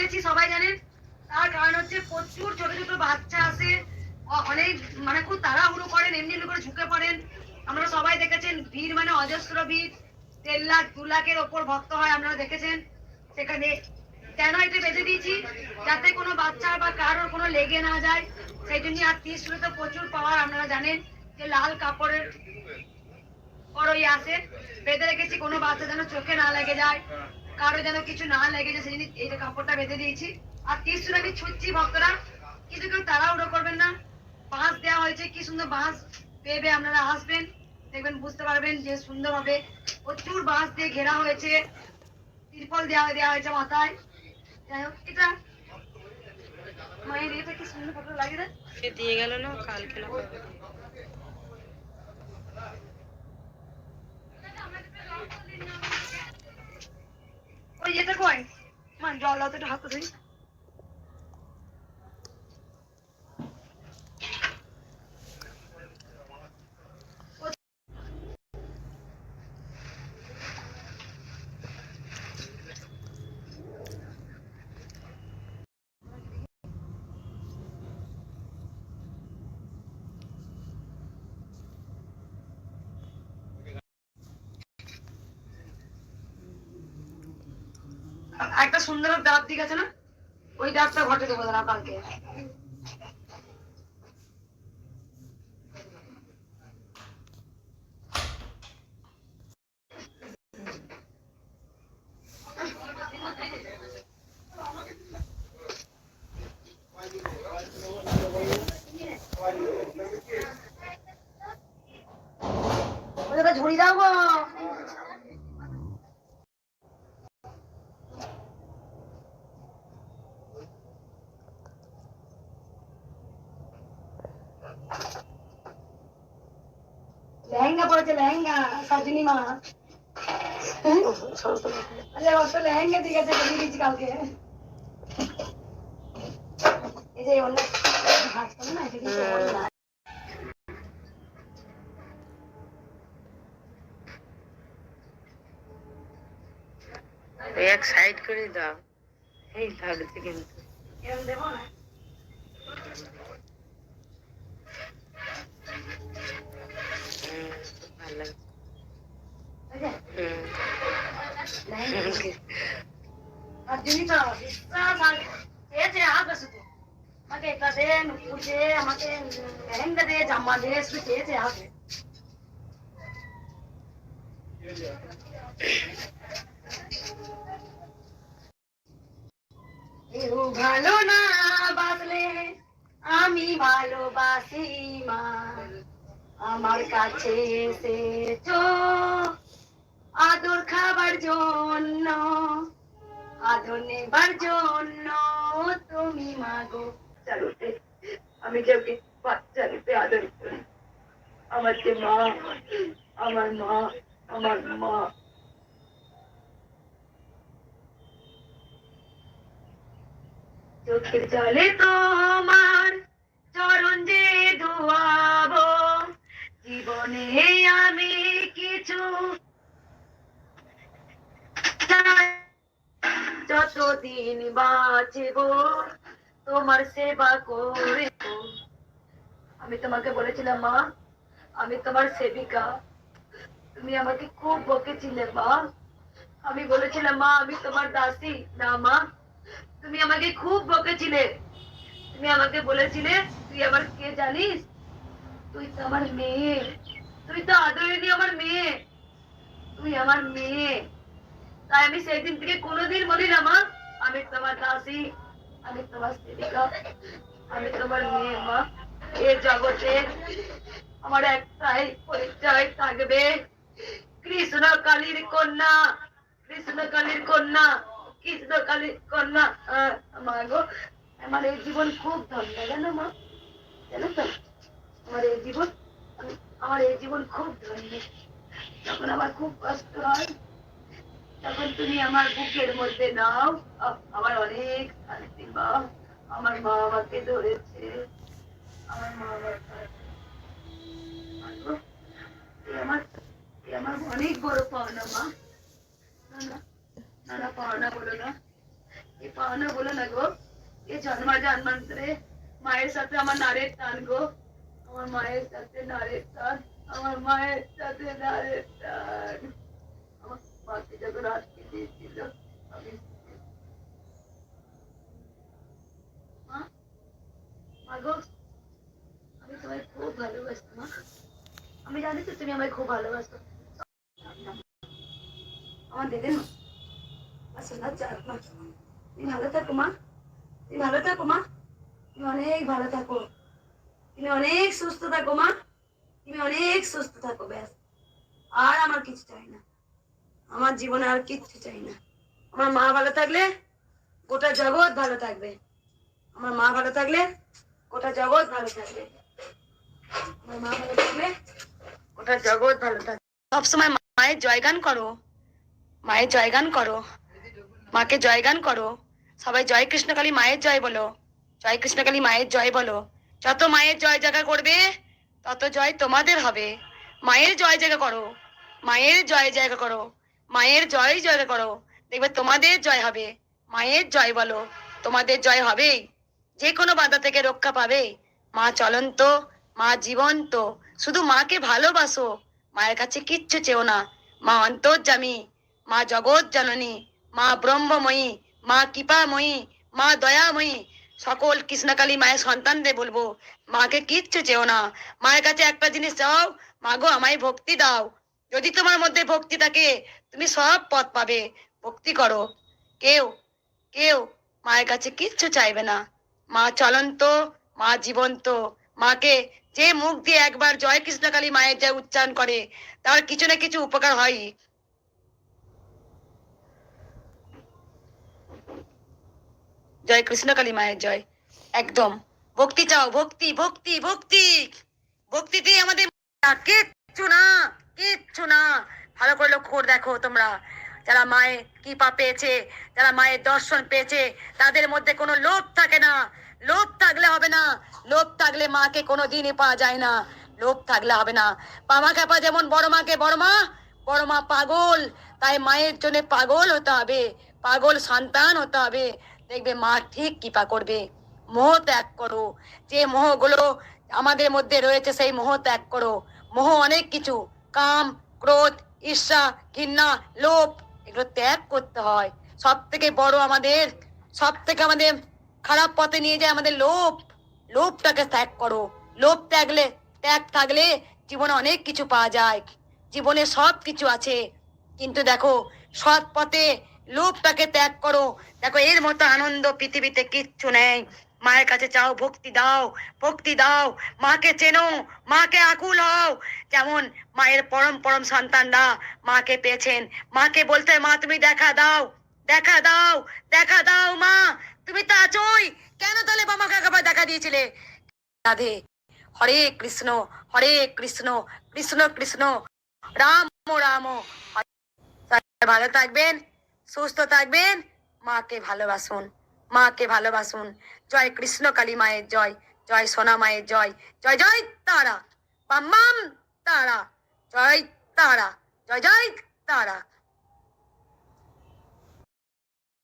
রেখেছি সবাই জানেন, তার কারণ হচ্ছে প্রচুর ছোট ছোট বাচ্চা আসে, অনেক মানে খুব তাড়াহুড়ো করেন, এমনি এমনি করে ঝুঁকে পড়েন। আমরা সবাই দেখেছেন ভিড় মানে অজস্র ভিড়, 1.5 লাখ 2 লাখের ওপর ভক্ত হয়, আপনারা দেখেছেন। সেখানে কেন এটা বেঁধে দিয়েছি, যাতে কোনো বাচ্চা বা কারোর কোনো লেগে না যায়, সেই জন্য। আর ত্রিশূলে তো প্রচুর পাওয়ার, আপনারা জানেন যে লাল কাপড়ের বড়ই আসে, বেঁধে রেখেছি কোনো বাচ্চা যেন চোখে না লেগে যায়, কারো যেন কিছু না লেগে যায়, সেই জন্য এই যে কাপড়টা বেঁধে দিয়েছি। আর ত্রিশূল আমি ছুটছি ভক্তরা, কিন্তু কেউ তাড়াহুড়ো করবেন না। বাঁশ দেওয়া হয়েছে, কি সুন্দর বাঁশ, পেয়ে আপনারা আসবেন, দেখবেন বুঝতে পারবেন যে সুন্দর হবে। প্রচুর বাঁশ দিয়ে ঘেরা হয়েছে, তিরপল দেওয়া দেওয়া হয়েছে মাথায়। যাই হোক, এটা মায়ের এটা কি সুন্দর ফটো লাগে রে, সে দিয়ে গেল না কালকে না কবে। ওই এটা কয় মান জল দাও তো, একটু হাত ধরি। একটা সুন্দর ডাব দিক আছে না, ওই ডাবটা ঘটে দেবো না কালকে। ঝুড়ি দাও গো। লেহেঙ্গা পড়েছে, লেহেঙ্গা সজনী মা। অত লেহেঙ্গা ঠিক আছে, বেরিয়ে দিয়েছি কালকে। এই যে অন্য ভাজ করে না, এটা কিন্তু না। এক সাইড করে দাও, এই লাগছে কিন্তু এরকম দেবো না। ভালো লাগছে। আর যিনি তো বিশ্বাস আর চেয়েছে আসবে শুধু, আমাকে এটা দে, নুপুর দে, আমাকে লেহেঙ্গা দে, জামা দে, শুধু চেয়েছে আসবে। কেউ ভালো না বাসলে আমি ভালোবাসি মা, আমার কাছে এসেছো আদর খাবার জন্য, আদর নেবার জন্য তুমি মাগো। চালুতে আমি কেউকে বাচ্চা রূপে আদর করি, আমার যে মা, আমার মা, আমার মা। চোখের জলে তোমার চরণ যে ধোয়াবো, জীবনে আমি কিছু যতদিন বাঁচব তোমার সেবা করে। আমি তোমাকে বলেছিলাম মা, আমি তোমার সেবিকা, তুমি আমাকে খুব বকেছিলে মা। আমি বলেছিলাম মা আমি তোমার দাসী না মা, তুমি আমাকে খুব বকেছিলে। তুমি আমাকে বলেছিলে তুই আমার কে জানিস, তুই তো আমার মেয়ে, তুই তো আদরেনি আমার মেয়ে, তুই আমার মেয়ে। তাই আমি সেই দিন থেকে কোনোদিন বলি না মা আমি তোমার দাসী, আমি তোমার সেবিকা, আমি তোমার মেয়ে মা। এ জগতে আমার একটাই পরিচয় থাকবে, কৃষ্ণ কালীর কন্যা, কৃষ্ণ কালীর কন্যা, কৃষ্ণ কালীর কন্যা। মা গো, আমার এই জীবন খুব ধন্য জানো মা, জানো তো আমার এই জীবন, আমার এই জীবন খুব ধন্য। যখন আমার খুব কষ্ট হয় তখন তুমি আমার বুকের মধ্যে নাও, আমার অনেক শান্তি মা। আমার মা আমাকে ধরেছে, আমার মা আমার অনেক বড় পাওনা মা। না না, না পাওনা বলো না, এই পাওনা বলো না গো, এই জন্মান্তরে মায়ের সাথে আমার নারের টান গো, আমার মায়ের সাথে নারের টান, আমার মায়ের সাথে নারের টান। আমার মাকে যখন আটকে দিয়েছিল, আমি মা, মা গো, আমি তোমায় খুব ভালোবাসি মা। আমি জানি তো তুমি আমায় খুব ভালোবাসো। আমার দেবে মা, আসলে চার মা, তুমি ভালো থাকো মা, তুমি ভালো থাকো মা, তুমি অনেক ভালো থাকো, তুমি অনেক সুস্থ থাকো মা, তুমি অনেক সুস্থ থাকো, ব্যাস। আর আমার কিছু চাই না, আমার জীবনে আর কিচ্ছু চাই না। আমার মা ভালো থাকলে গোটা জগৎ ভালো থাকবে, আমার মা ভালো থাকলে গোটা জগৎ ভালো থাকবে, আমার মা ভালো থাকলে গোটা জগৎ ভালো থাকবে। সবসময় মায়ের জয়গান করো, মায়ের জয়গান করো, মাকে জয়গান করো। সবাই জয় কৃষ্ণকালী মায়ের জয় বলো, জয় কৃষ্ণকালী মায়ের জয় বলো। যত মায়ের জয় জায়গা করবে তত জয় তোমাদের হবে। মায়ের জয় জায়গা করো, মায়ের জয় জায়গা করো, মায়ের জয় জায়গা করো, দেখবে তোমাদের জয় হবে। মায়ের জয় বলো, তোমাদের জয় হবেই। যে কোনো বাধা থেকে রক্ষা পাবে। মা চলন্ত, মা জীবন্ত, শুধু মাকে ভালোবাসো। মায়ের কাছে কিচ্ছু চেও না। মা অন্তর্যামী, মা জগৎ জননী, মা ব্রহ্মময়ী, মা কৃপাময়ী, মা দয়াময়ী। সকল কৃষ্ণকালী মায়ের সন্তানদের বলবো, মাকে কিচ্ছু চেও না। মায়ের কাছে একটা জিনিস চাও, মা গো আমায় ভক্তি দাও। যদি তোমার মধ্যে ভক্তি থাকে তুমি সব পথ পাবে। ভক্তি করো। কেউ কেউ মায়ের কাছে কিচ্ছু চাইবে না। মা চলন্ত, মা জীবন্ত। মাকে যে মুখ দিয়ে একবার জয় কৃষ্ণকালী মায়ের জয় উচ্চারণ করে তার কিছু না কিছু উপকার হয়। জয় কৃষ্ণকালী মায়ের জয়। একদম ভক্তি চাও, ভক্তি ভক্তি ভক্তি। ভক্তিতেই আমাদের কিচ্ছু না, কিচ্ছু না। ভালো করে লক্ষ্য করে দেখো তোমরা, যারা মায়ের কৃপা পেয়েছে, যারা মায়ের দর্শন পেয়েছে, তাদের মধ্যে কোনো লোভ থাকে না। লোভ থাকলে হবে না, লোভ থাকলে মাকে কোনো দিনই পাওয়া যায় না। লোভ থাকলে হবে না। বাবা কাপা যেমন বড় মাকে বড় মা, বড় মা পাগল, তাই মায়ের জন্য পাগল হতে হবে, পাগল সন্তান হতে হবে। দেখবে মা ঠিক কৃপা করবে। মোহ ত্যাগ করো, যে মোহগুলো আমাদের মধ্যে রয়েছে সেই মোহ ত্যাগ করো। মোহ অনেক কিছু, কাম, ক্রোধ, ঈর্ষা, ঘৃণা, লোভ, এগুলো ত্যাগ করতে হয়। সব থেকে বড় আমাদের, সব থেকে আমাদের খারাপ পথে নিয়ে যায় আমাদের লোভ। লোভটাকে ত্যাগ করো। লোভ ত্যাগ থাকলে জীবনে অনেক কিছু পাওয়া যায়। জীবনে সব কিছু আছে, কিন্তু দেখো সৎ পথে লোভটাকে ত্যাগ করো। দেখো এর মতো আনন্দ পৃথিবীতে কিচ্ছু নেই। মায়ের কাছে চাও, ভক্তি দাও, ভক্তি দাও। মাকে চেনো, মাকে আকুল হও। যেমন মায়ের পরম পরম সন্তানরা মাকে পেয়েছেন, মাকে বলতে মা তুমি দেখা দাও, দেখা দাও, দেখা দাও মা, তুমি তো আছোই। কেন তাহলে বাবাকে একবার দেখা দিয়েছিলে? রাধে, হরে কৃষ্ণ, হরে কৃষ্ণ, কৃষ্ণ কৃষ্ণ, রাম রাম। ভালো থাকবেন, সুস্থ থাকবেন, মাকে ভালোবাসুন, মাকে ভালোবাসুন। জয় কৃষ্ণ কালী মায়ের জয়, জয় সোনা মায়ের জয়, জয় জয় তারা, বাম বাম তারা, জয় তারা, জয় জয় তারা।